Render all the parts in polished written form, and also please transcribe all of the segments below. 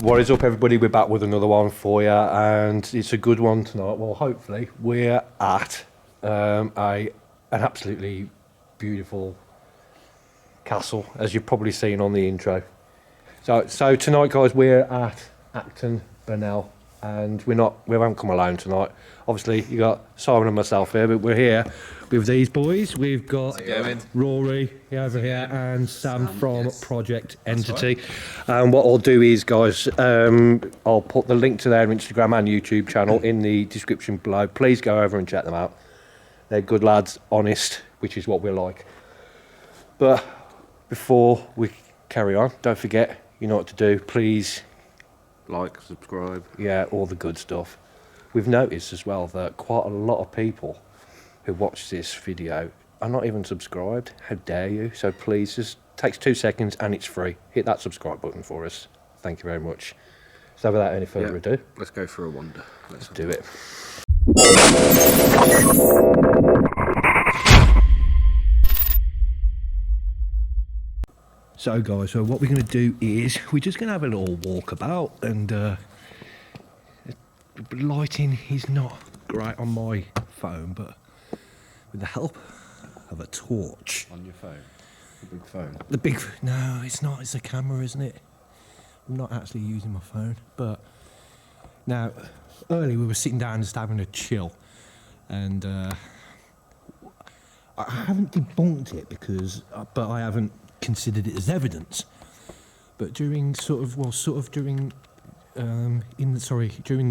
What is up, everybody? We're back with another one for you, and it's a good one tonight. Well, hopefully, we're at an absolutely beautiful castle, as you've probably seen on the intro. So tonight, guys, we're at Acton Burnell, and we haven't come alone tonight. Obviously, you got Simon and myself here, but we're here with these boys. We've got Rory over here and Sam from Project Entity. And what I'll do is, guys, I'll put the link to their Instagram and YouTube channel in the description below. Please go over and check them out. They're good lads, honest, which is what we like. But before we carry on, don't forget, you know what to do. Please like, subscribe. Yeah, all the good stuff. We've noticed as well that quite a lot of people who watch this video are not even subscribed. How dare you? So please, just takes 2 seconds and it's free. Hit that subscribe button for us. Thank you very much. So without any further ado, let's go for a wander. Let's do it. So guys, so what we're going to do is we're just going to have a little walk about, and lighting is not great on my phone, but with the help of a torch. On your phone? The big phone? No, it's not, it's a camera, isn't it? I'm not actually using my phone, but now, earlier we were sitting down just having a chill, and I haven't debunked it but I haven't considered it as evidence. But during during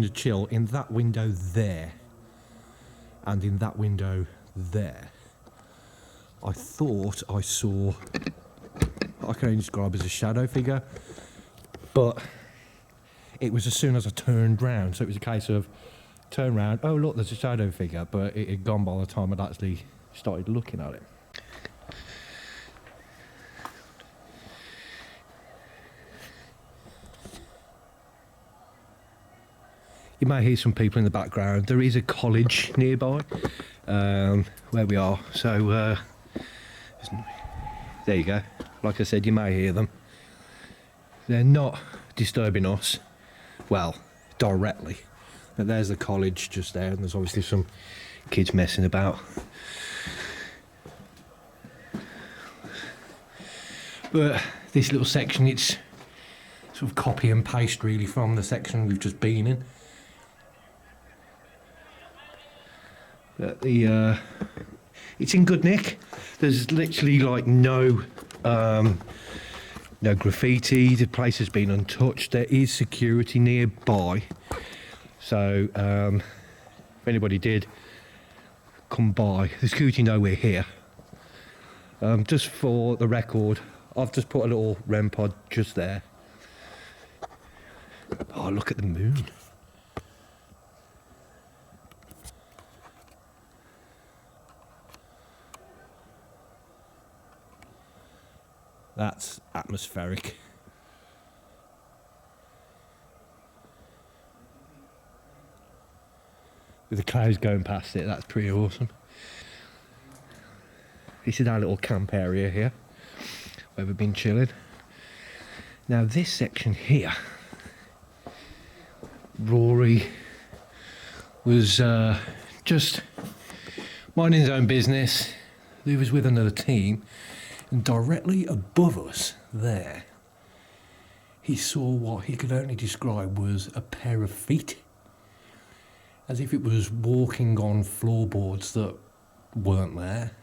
the chill, in that window there and in that window there, I thought I saw, I can only describe as a shadow figure, but it was as soon as I turned round, so it was a case of turn round, oh look, there's a shadow figure, but it had gone by the time I'd actually started looking at it. You may hear some people in the background. There is a college nearby where we are, so there you go. Like I said, you may hear them. They're not disturbing us, well, directly. But there's the college just there, and there's obviously some kids messing about. But this little section, it's sort of copy and paste really from the section we've just been in. But it's in good nick. There's literally like no graffiti. The place has been untouched. There is security nearby, so if anybody did come by, the security know we're here. Just for the record, I've just put a little REM pod just there. Oh, look at the moon. That's atmospheric. With the clouds going past it, that's pretty awesome. This is our little camp area here, where we've been chilling. Now this section here, Rory was just minding his own business. He was with another team. And directly above us there, he saw what he could only describe was a pair of feet, as if it was walking on floorboards that weren't there.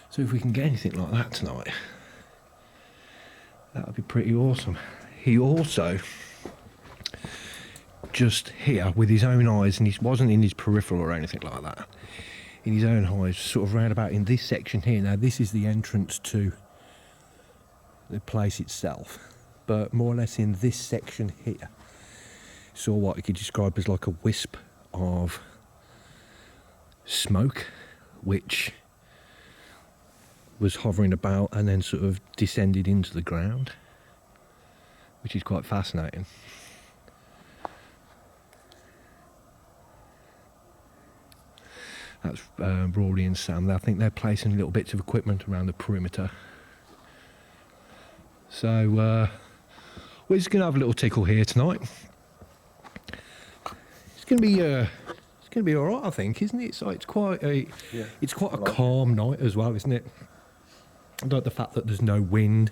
So if we can get anything like that tonight, that would be pretty awesome. He also, just here with his own eyes, and he wasn't in his peripheral or anything like that, in his own eyes, sort of round about in this section here. Now this is the entrance to the place itself, but more or less in this section here, saw what you could describe as like a wisp of smoke, which was hovering about and then sort of descended into the ground, which is quite fascinating. That's Rory and Sam. I think they're placing little bits of equipment around the perimeter. So we're just going to have a little tickle here tonight. It's going to be all right, I think, isn't it? So it's quite a calm night as well, isn't it? I like the fact that there's no wind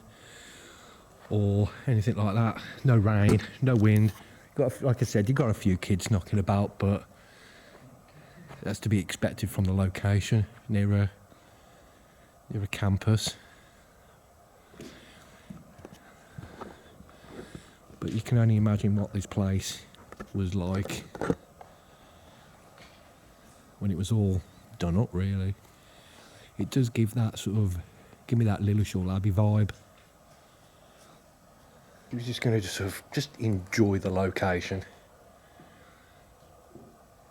or anything like that. No rain, no wind. Like I said, you've got a few kids knocking about, but that's to be expected from the location near a campus. But you can only imagine what this place was like when it was all done up, really. It does give me that Lilleshall Abbey vibe. He was just going to just enjoy the location.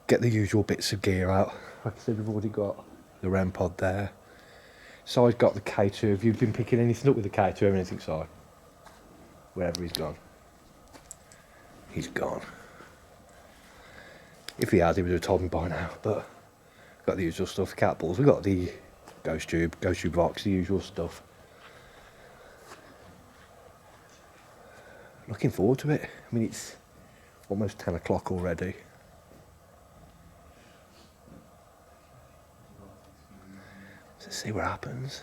Get the usual bits of gear out. Like I said, we've already got the REM pod there. So I've got the K2. Have you been picking anything up with the K2 or anything, Si? Wherever he's gone. He's gone. If he had, he would have told me by now, but got the usual stuff, cat balls. We've got the ghost tube box, the usual stuff. Looking forward to it. I mean, it's almost 10 o'clock already. Let's see what happens.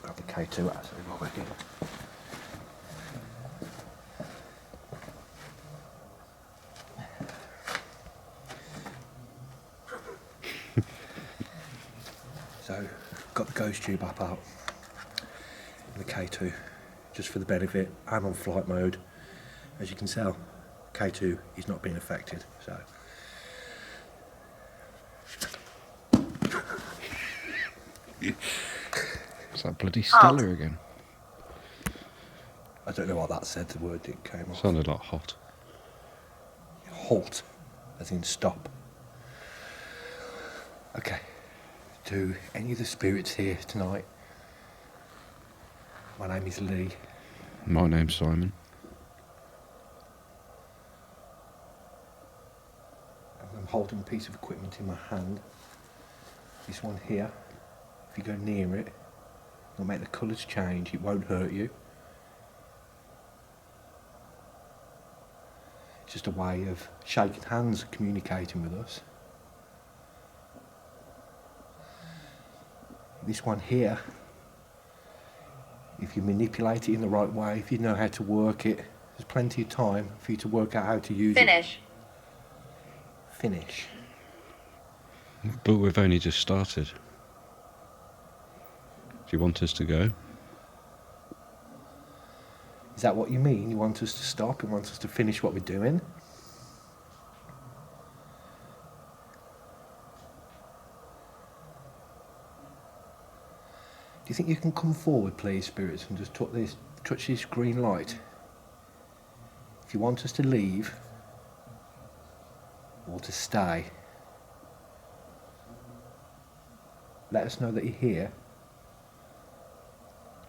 Grab the K2 actually while we're here. So, got the ghost tube app out. And the K2, just for the benefit. I'm on flight mode. As you can tell, K2 is not being affected, so. Is that bloody Stella again? I don't know what that said, the word didn't came off. Sounded like hot. Halt, as in stop. Okay. To any of the spirits here tonight, my name is Lee. My name's Simon. I'm holding a piece of equipment in my hand. This one here, if you go near it, it'll make the colours change, it won't hurt you. It's just a way of shaking hands, communicating with us. This one here, if you manipulate it in the right way, if you know how to work it, there's plenty of time for you to work out how to use Finish. it. Finish. But we've only just started. Do you want us to go? Is that what you mean? You want us to stop? You want us to finish what we're doing? Do you think you can come forward, please, spirits, and just touch this green light? If you want us to leave, or to stay, let us know that you're here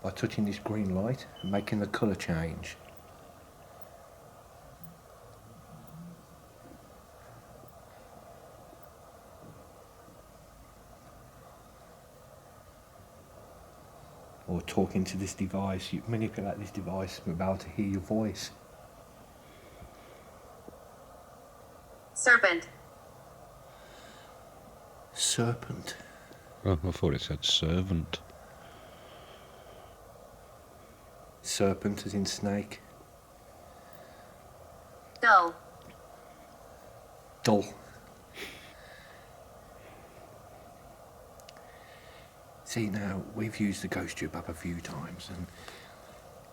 by touching this green light and making the colour change. Or talking to this device, you manipulate this device and we're able to hear your voice. Serpent. Serpent. Oh, I thought it said servant. Serpent as in snake. Dull. Dull. See, now, we've used the ghost tube app a few times and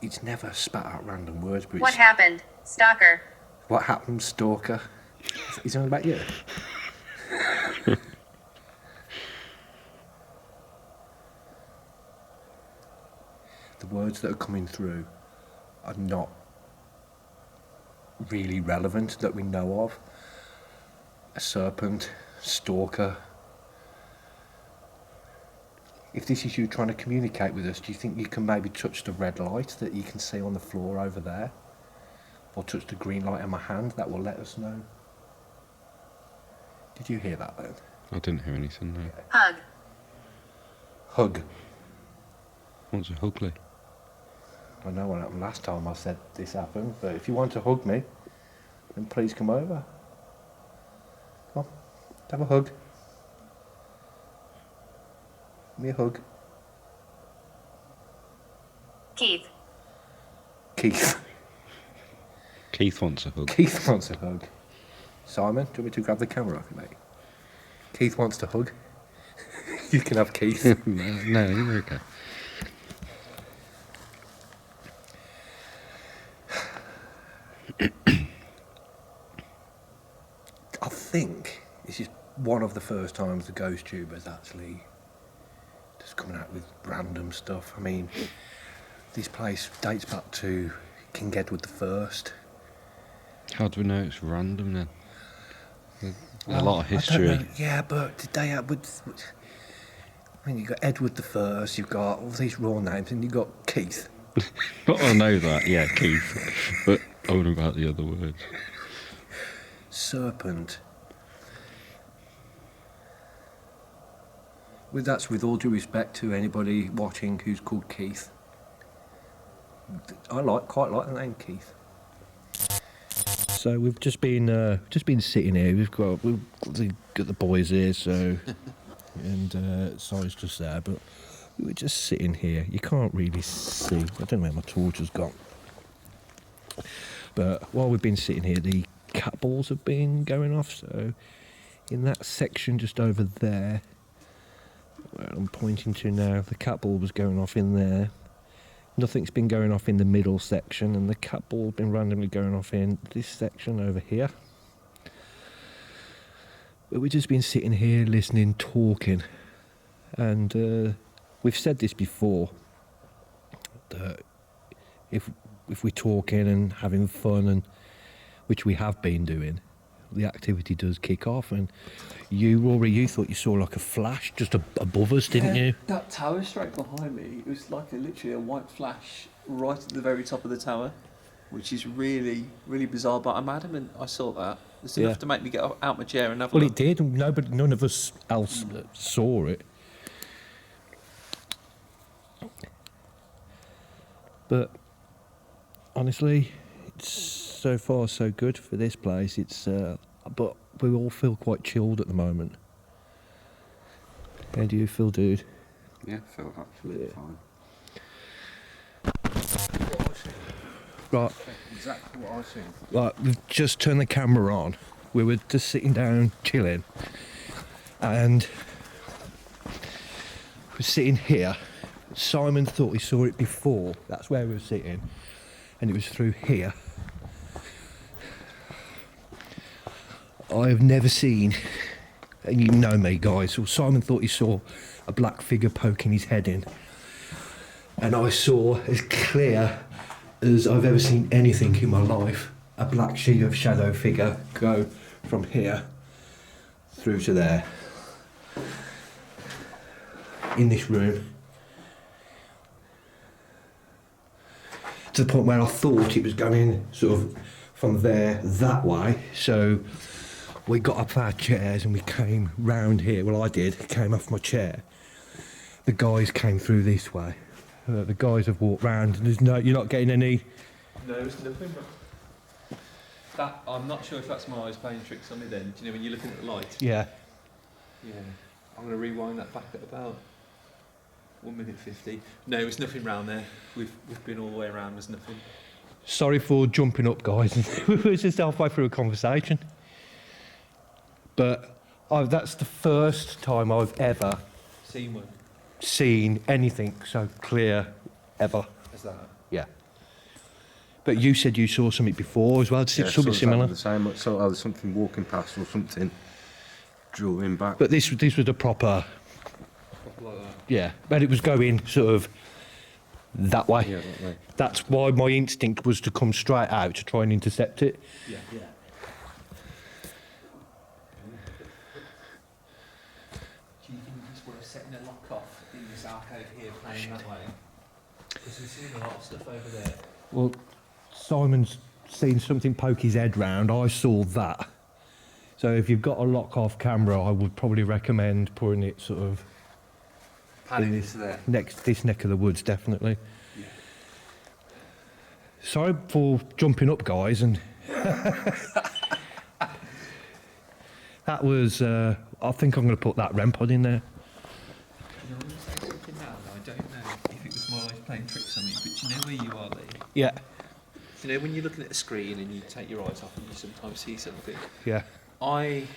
it's never spat out random words, but What happened? Stalker. What happened, stalker? Is it all about you? The words that are coming through are not really relevant that we know of. A serpent, stalker. If this is you trying to communicate with us, do you think you can maybe touch the red light that you can see on the floor over there? Or touch the green light in my hand? That will let us know. Did you hear that then? I didn't hear anything, no. Hug. Hug. What's a hugly? I know what happened last time I said this happened, but if you want to hug me, then please come over. Come on, have a hug. Give me a hug. Keith. Keith. Keith wants a hug. Keith wants a hug. Simon, do you want me to grab the camera off you, mate? Keith wants to hug. You can have Keith. No, you're okay. I think this is one of the first times the Ghost Tube has actually just coming out with random stuff. I mean, this place dates back to King Edward the First. How do we know it's random then? There's a lot of history. I don't know. Yeah, but did they have I mean, you've got Edward the First, you've got all these raw names, and you've got Keith. Well, I know that, yeah, Keith. But I wonder about the other words. Serpent. That's with all due respect to anybody watching who's called Keith. I quite like the name Keith. So we've just been sitting here. We've got the boys here, so and Si's just there, but we were just sitting here. You can't really see. I don't know where my torch has gone. But while we've been sitting here, the cat balls have been going off. So in that section just over there, where I'm pointing to now, the cat ball was going off in there. Nothing's been going off in the middle section, and the cat ball been randomly going off in this section over here. But we've just been sitting here listening, talking, and we've said this before, that if we're talking and having fun, and which we have been doing, the activity does kick off. And Rory, you thought you saw like a flash just above us, didn't you? That tower straight behind me, it was like literally a white flash right at the very top of the tower, which is really, really bizarre. But I'm adamant I saw that. It's enough to make me get out my chair and have a Well, look. it did. None of us else saw it. But honestly, it's so far so good for this place. But we all feel quite chilled at the moment. How do you feel, dude? Yeah, felt absolutely fine. Right. Exactly what I seen. Right, we've just turned the camera on. We were just sitting down, chilling, and we're sitting here. Simon thought he saw it before. That's where we were sitting, and it was through here. I have never seen, and you know me, guys. So Simon thought he saw a black figure poking his head in, and I saw as clear as I've ever seen anything in my life, a black shadow figure go from here through to there in this room, to the point where I thought it was going sort of from there that way. So we got up our chairs and we came round here. Well, I did, came off my chair. The guys came through this way. The guys have walked round, and you're not getting any. No, it's nothing. That I'm not sure if that's my eyes playing tricks on me. Then, do you know when you're looking at the light? Yeah. Yeah. I'm going to rewind that back at about 1:50. No, it's nothing round there. We've been all the way around. There's nothing. Sorry for jumping up, guys. We were just halfway through a conversation. But that's the first time I've ever Seen one. seen anything so clear ever. Is that? Yeah. But you said you saw something before as well. Something similar. The same. So there was something walking past or something, drew him back. But this was a proper. Like that. Yeah. But it was going sort of that way. Yeah, that way. That's why my instinct was to come straight out to try and intercept it. Yeah. Yeah. Do you think it's worth setting a lock off in this arcade here, playing that way? Because we've seen a lot of stuff over there. Well, Simon's seen something poke his head round. I saw that. So if you've got a lock-off camera, I would probably recommend putting it sort of Panning into there. next this neck of the woods, definitely. Yeah. Sorry for jumping up, guys, and that was. I think I'm going to put that REM pod in there. You know, I'm going to say something now, and I don't know if it was my eyes playing tricks on me, but you know where you are, Lee? Yeah, You know when you're looking at the screen and you take your eyes off and you sometimes see something? yeah. I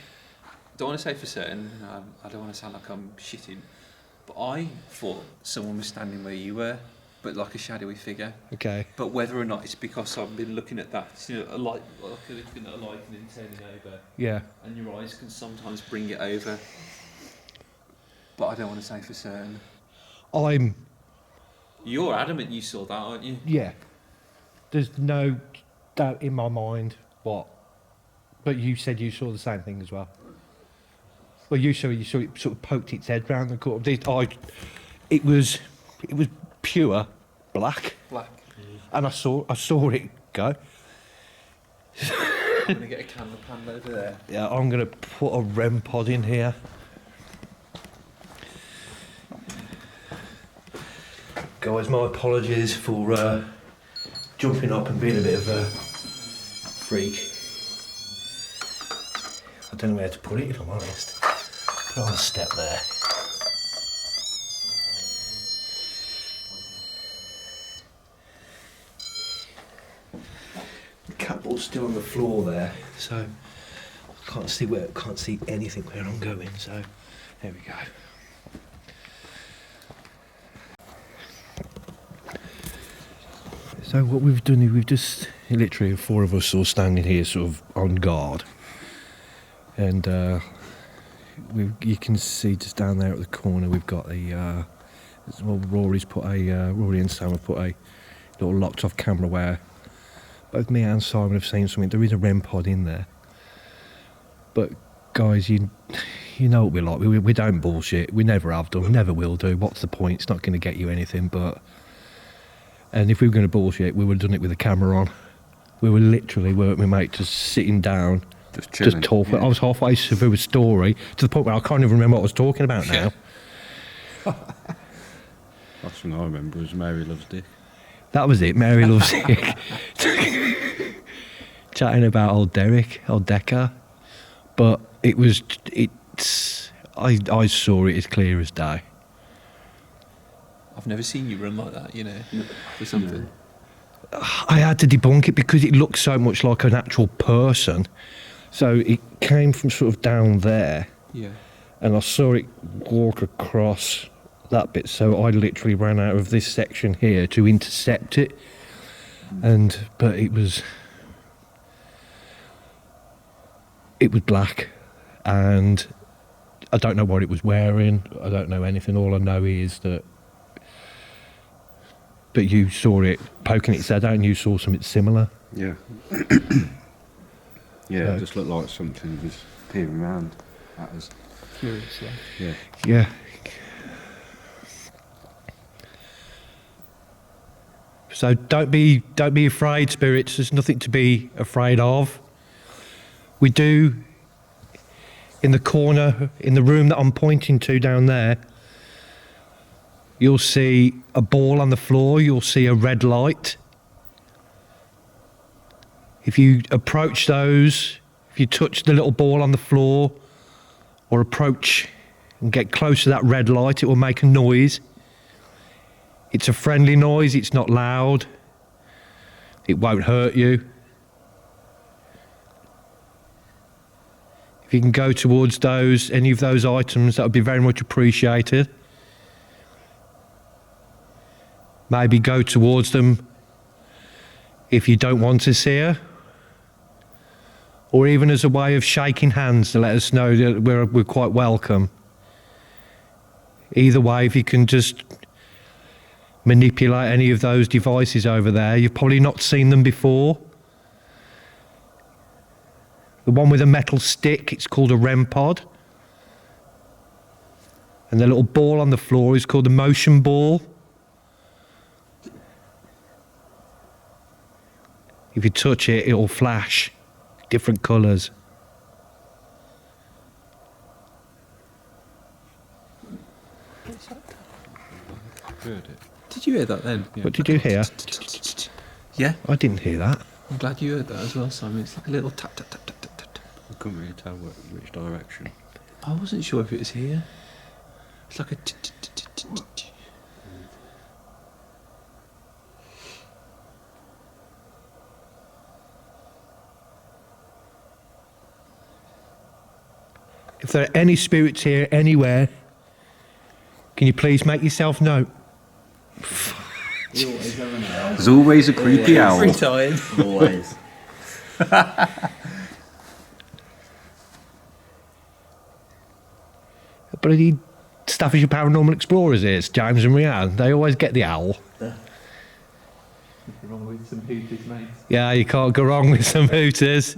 don't want to say for certain, I don't want to sound like I'm shitting, but I thought someone was standing where you were, but like a shadowy figure. Okay. But whether or not it's because I've been looking at that, you know, a light, like looking at a light and then turning over, Yeah. and your eyes can sometimes bring it over. But I don't want to say for certain. You're adamant you saw that, aren't you? Yeah. There's no doubt in my mind what. But you said you saw the same thing as well. Well, you saw it sort of poked its head round the corner. It was pure black, Black. and I saw it go. I'm going to get a camera pan over there. Yeah, I'm going to put a REM pod in here. Guys, my apologies for jumping up and being a bit of a freak. I don't know where to put it, if I'm honest. Put on a step there. The cat ball's still on the floor there, so I can't see anything where I'm going, so there we go. So what we've done is we've just literally 4 of us all standing here sort of on guard, and you can see just down there at the corner we've got a Rory and Sam have put a little locked off camera where both me and Simon have seen something. There is a REM pod in there, but guys, you know what we're like. We don't bullshit. We never have done. We never will do. What's the point? It's not going to get you anything. And if we were going to bullshit, we would have done it with the camera on. We were literally, weren't we, mate, just sitting down, Just chilling. just talking. Yeah. I was halfway through a story to the point where I can't even remember what I was talking about now. Last thing I remember was Mary Loves Dick. That was it. Mary Loves Dick. Chatting about old Decker. But I saw it as clear as day. I've never seen you run like that, you know, for something. I had to debunk it because it looked so much like an actual person. So it came from sort of down there, Yeah. and I saw it walk across that bit. So I literally ran out of this section here to intercept it. But it was black, and I don't know what it was wearing. I don't know anything. All I know is that. But you saw it poking its head out, and you saw something similar. Yeah. Yeah, it just looked like something was peering around at us. Curious, yeah. Yeah. Yeah. So don't be afraid, spirits. There's nothing to be afraid of. We do, in the corner, in the room that I'm pointing to down there, you'll see a ball on the floor, you'll see a red light. If you approach those, if you touch the little ball on the floor, or approach and get close to that red light, it will make a noise. It's a friendly noise, it's not loud. It won't hurt you. If you can go towards any of those items, that would be very much appreciated. Maybe go towards them if you don't want to see her, or even as a way of shaking hands to let us know that we're quite welcome. Either way, if you can just manipulate any of those devices over there, you've probably not seen them before. The one with a metal stick, it's called a REM pod. And the little ball on the floor is called a motion ball. If you touch it, it'll flash different colours. Heard it. Did you hear that then? Yeah. What did you hear? Yeah, I didn't hear that. I'm glad you heard that as well, Simon. It's like a little tap, tap, tap, tap, tap, tap. I couldn't really tell which direction. I wasn't sure if it was here. It's like a. T-t-t-t-t-t. If there are any spirits here anywhere, can you please make yourself known? There's always a creepy owl. Every time. Always. Bloody Staffordshire Paranormal Explorers is, James and Rhiannon. They always get the owl. Nothing wrong with some hooters, mate. Yeah, you can't go wrong with some hooters.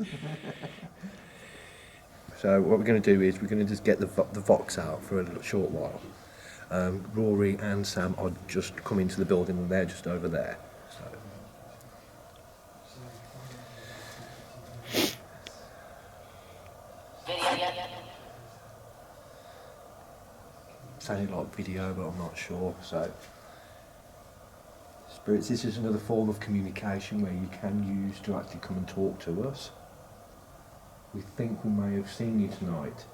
So what we're going to do is we're going to just get the Vox out for a little short while. Rory and Sam are just come into the building and they're just over there. So. Sounding like video, but I'm not sure. So, spirits, this is another form of communication where you can use to actually come and talk to us. We think we may have seen you tonight.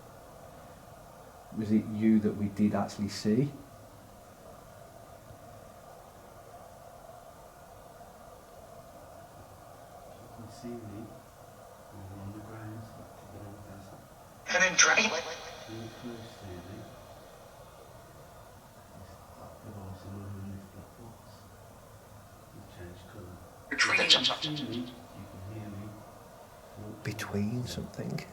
Was it you that we did actually see? And then drain. Between something?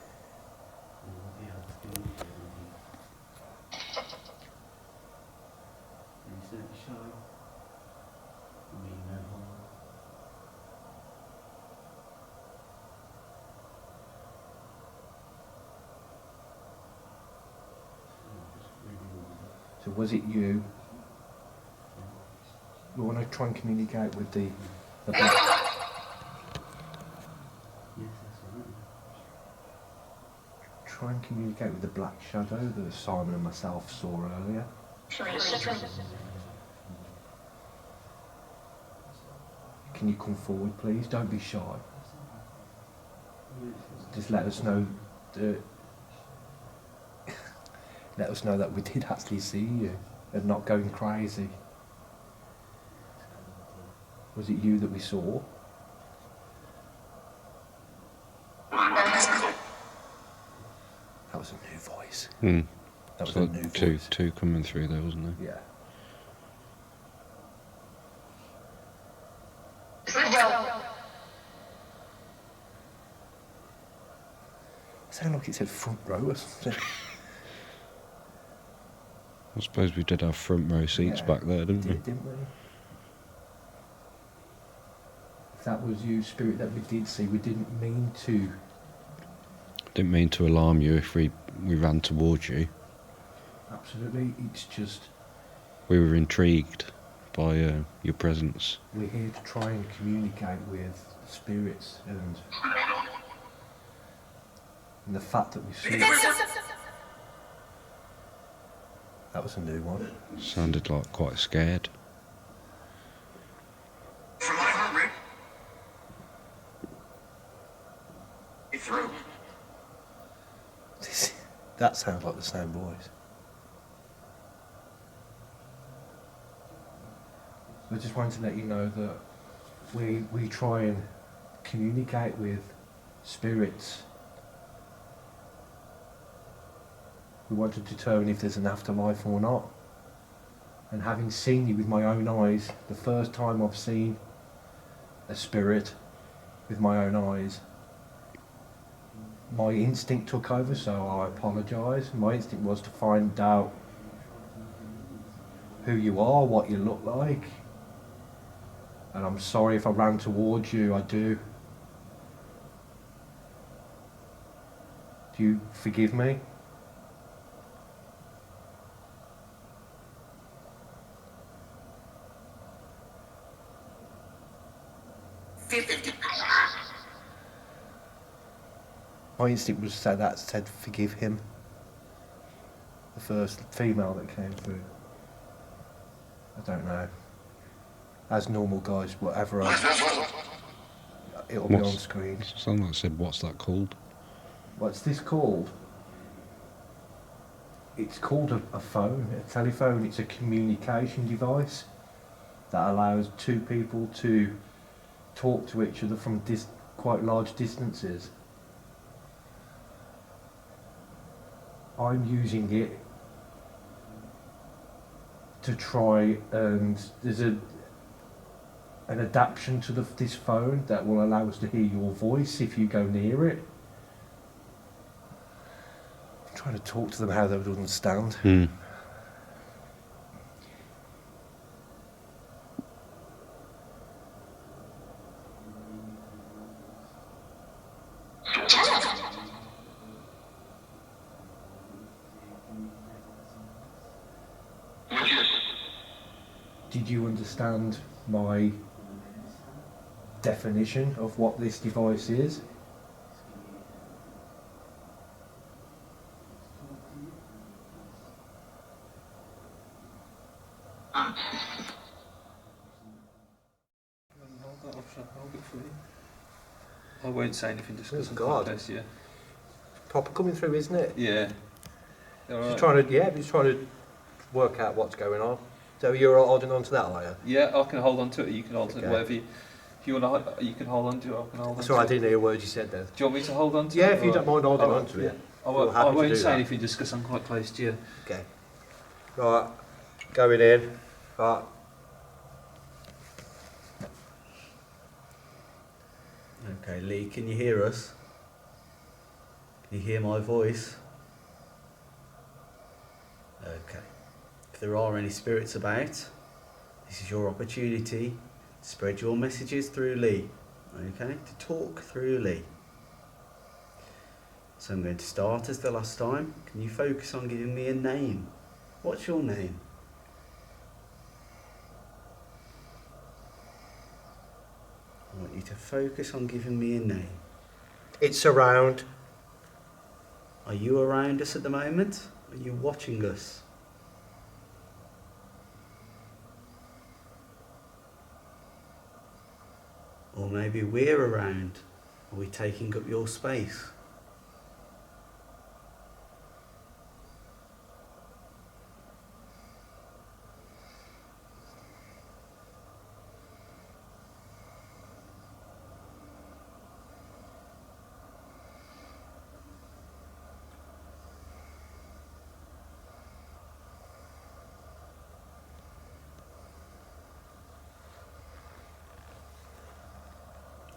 So was it you? We want to try and communicate with the black. Try and communicate with the black shadow that Simon and myself saw earlier. Can you come forward, please? Don't be shy. Just let us know that. Let us know that we did actually see you and not going crazy. Was it you that we saw? That was a new voice. Mm. That was So a new two, voice. two coming through there, wasn't there? Yeah. It sounded like it said front row or something. I suppose we did have front row seats Yeah, back there, didn't we? Didn't we? If that was you, spirit, that we did see, we didn't mean to. Didn't mean to alarm you if we ran towards you. Absolutely, it's just We were intrigued by your presence. we're here to try and communicate with spirits and the fact that we see. That was a new one. Sounded like quite scared. From my heart rate. He threw. That sounds like the same voice. I just wanted to let you know that we try and communicate with spirits. We want to determine if there's an afterlife or not. And having seen you with my own eyes, the first time I've seen a spirit with my own eyes, my instinct took over, so I apologise. My instinct was to find out who you are, what you look like. And I'm sorry if I ran towards you, I do. Do you forgive me? My instinct was that said forgive him. The first female that came through. I don't know. as normal, guys. Whatever it'll be on What's- screen. Someone said, "What's that called?" What's this called? It's called a phone, a telephone. It's a communication device that allows two people to talk to each other from quite large distances. I'm using it to try, and there's an adaptation to this phone that will allow us to hear your voice if you go near it. I'm trying to talk to them how they would understand. Did you understand my definition of what this device is? Hold that option. Hold it for you. I won't say anything just because Oh, I'm God. quite close to you. Proper coming through, isn't it? Yeah. All Just right. trying to work out what's going on. So you're holding on to that, are you? Yeah, I can hold on to it. You can hold on to Okay. it. Whatever you, if you want to, you can hold on to it. I can hold on That's to all right, I it. didn't hear a word you said then. Do you want me to hold on to Yeah, it? if you or- don't mind holding All on right, to it. yeah. I Feel won't, happy I to won't do say that. anything just because I'm quite close to you. Okay. Right, going in. Right. Okay, Lee, can you hear us? Can you hear my voice? Okay. If there are any spirits about, this is your opportunity to spread your messages through Lee. Okay, to talk through Lee. So I'm going to start as the last time. Can you focus on giving me a name? What's your name? I want you to focus on giving me a name. It's around. Are you around us at the moment? Are you watching us? Or maybe we're around. Are we taking up your space?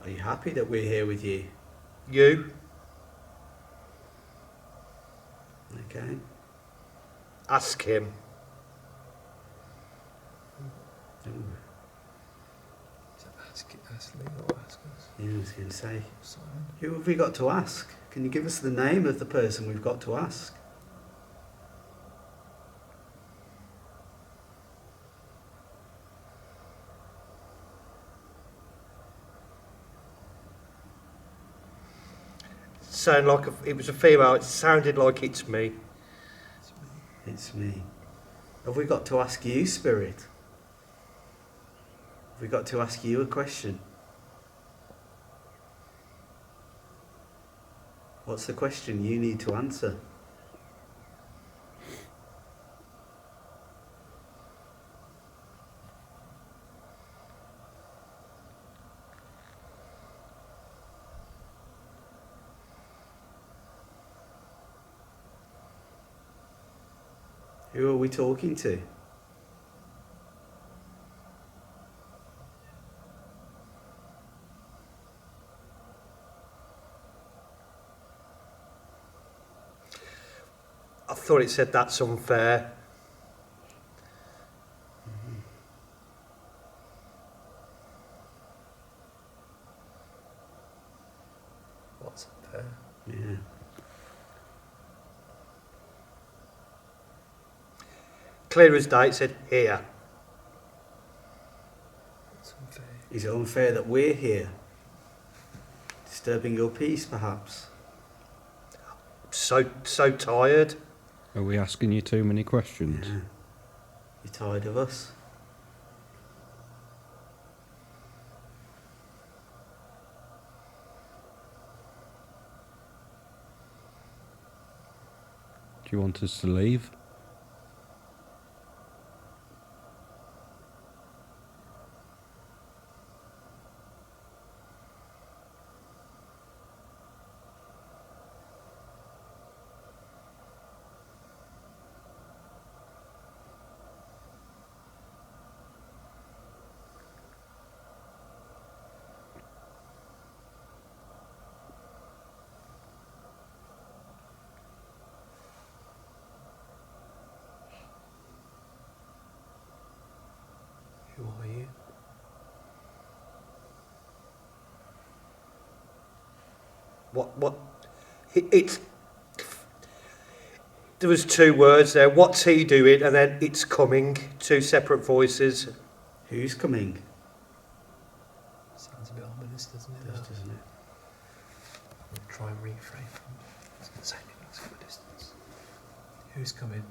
Are you happy that we're here with you? You. Okay. Ask him. Ooh, Ask Lee or ask us. yeah, I was going to say, Simon. who have we got to ask? Can you give us the name of the person we've got to ask? Sound like it was a female. It sounded like it's me. It's me. Have we got to ask you, Spirit? Have we got to ask you a question? What's the question you need to answer? Who are we talking to? I thought it said that's unfair. What's up there? Yeah. Clear as day, it said here. What's unfair? Is it unfair that we're here? Disturbing your peace, perhaps? So tired. Are we asking you too many questions? Yeah. You tired of us? you want us to leave. Who are you? What? It's. There was two words there. What's he doing? And then it's coming. Two separate voices. Who's coming? Sounds a bit ominous, doesn't it? Does, doesn't it? We'll try and reframe from the same things from a distance. Who's coming?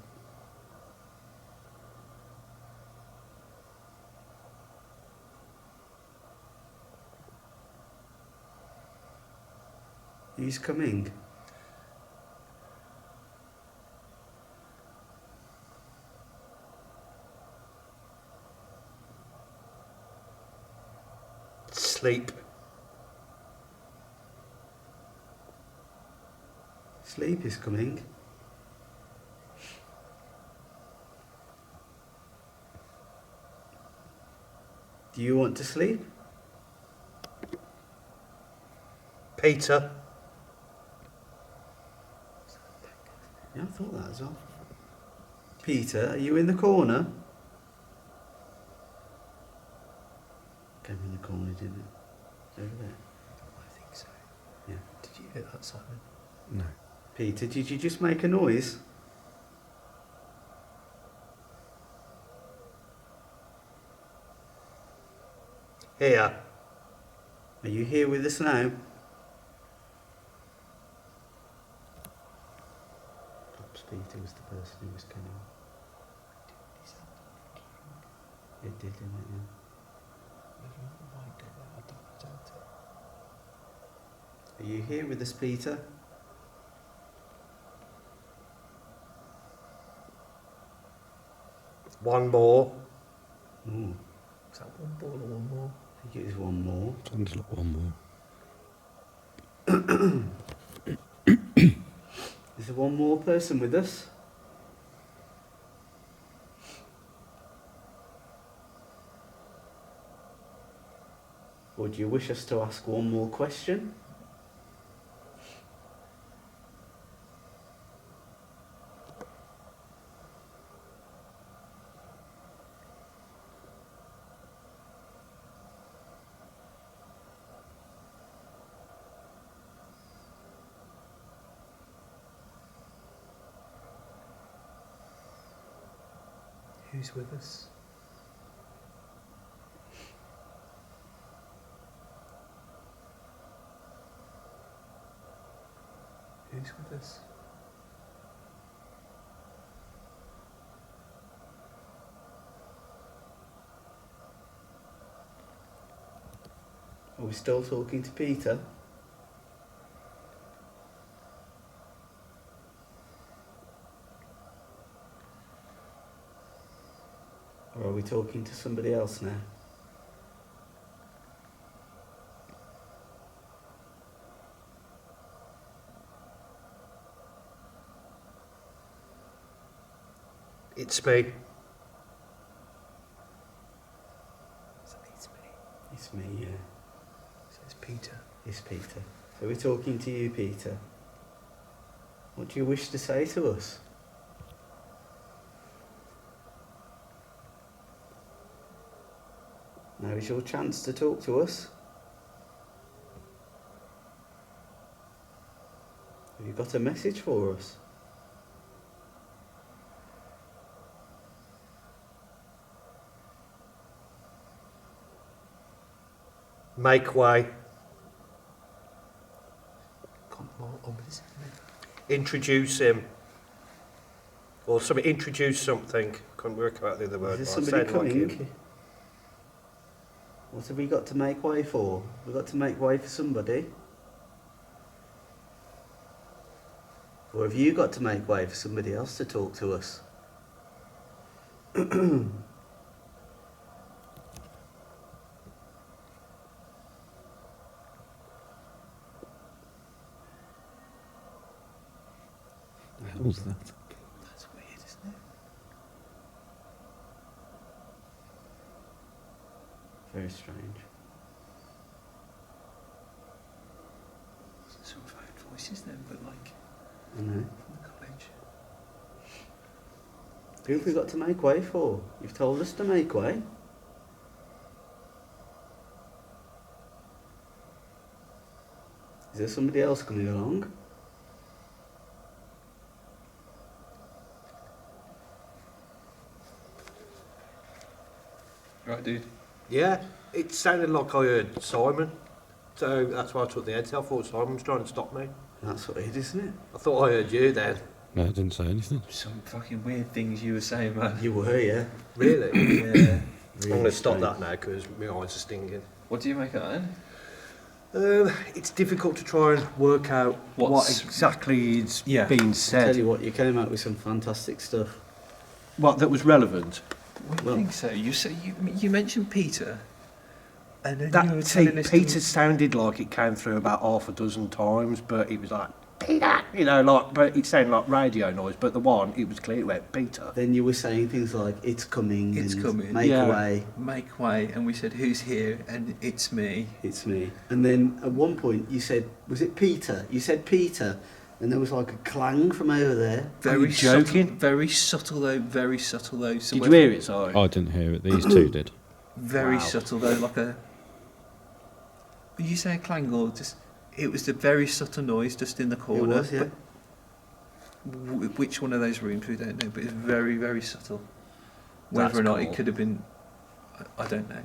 Who's coming? Sleep. Sleep is coming. Do you want to sleep? Peter. Yeah, I thought that as well. Peter, are you in the corner? Came in the corner, didn't it? Over there. I think so. Yeah. Did you hear that, Simon? No. Peter, did you just make a noise? Here. Are you here with us now? Perhaps Peter was the person who was coming. It did, didn't it? Yeah. Are you here with us, Peter? One more. Ooh, Is that one ball or one more? I think it was one more. Sounds like one more. Is there one more person with us? Or do you wish us to ask one more question? Who's with us? Who's with us? Are we still talking to Peter? Or are we talking to somebody else now? It's me. It's me, yeah. So it's Peter. It's Peter. So we're talking to you, Peter. What do you wish to say to us? Now is your chance to talk to us. Have you got a message for us? Make way. Come on, ominous, isn't Introduce him. Or something. Introduce something. Couldn't work out the other word. Is there but I somebody said like coming? him. What have we got to make way for? We've got to make way for somebody. Or have you got to make way for somebody else to talk to us? How's that? That's weird, isn't it? Very strange. Some phone voices then, but like I know. from the college. Who have we got to make way for? You've told us to make way. Is there somebody else coming along? Right, dude. Yeah, it sounded like I heard Simon, so that's why I took the headset. I thought Simon was trying to stop me. That's weird, isn't it? I thought I heard you then. No, I didn't say anything. Some fucking weird things you were saying, man. You were, yeah. Really? Yeah. I'm going to stop that now because my eyes are stinging. What do you make of that then? It's difficult to try and work out what What's- exactly is Yeah. being Tell said. you what, you came out with some fantastic stuff. What that was relevant. What do you Well- think so? You mentioned Peter, and then you were That see, telling us Peter sounded like it came through about half a dozen times, but it was like Peter, you know, like, but it sounded like radio noise. But the one, it was clear it went Peter. Then you were saying things like, it's coming, It's and coming. make Yeah. way, make way, and we said, "Who's here?" And it's me. it's me. And then at one point you said, was it Peter? You said Peter, and there was like a clang from over there. Very joking? subtle, very subtle though. Very subtle though. So Did you hear it? Sorry. I didn't hear it. These two did. Very Wow. subtle though, like a. Are you saying clang or just? It was the very subtle noise just in the It corner. was, yeah. but which one of those rooms we don't know, but it's very very subtle. Whether That's or not cool. it could have been, I don't know.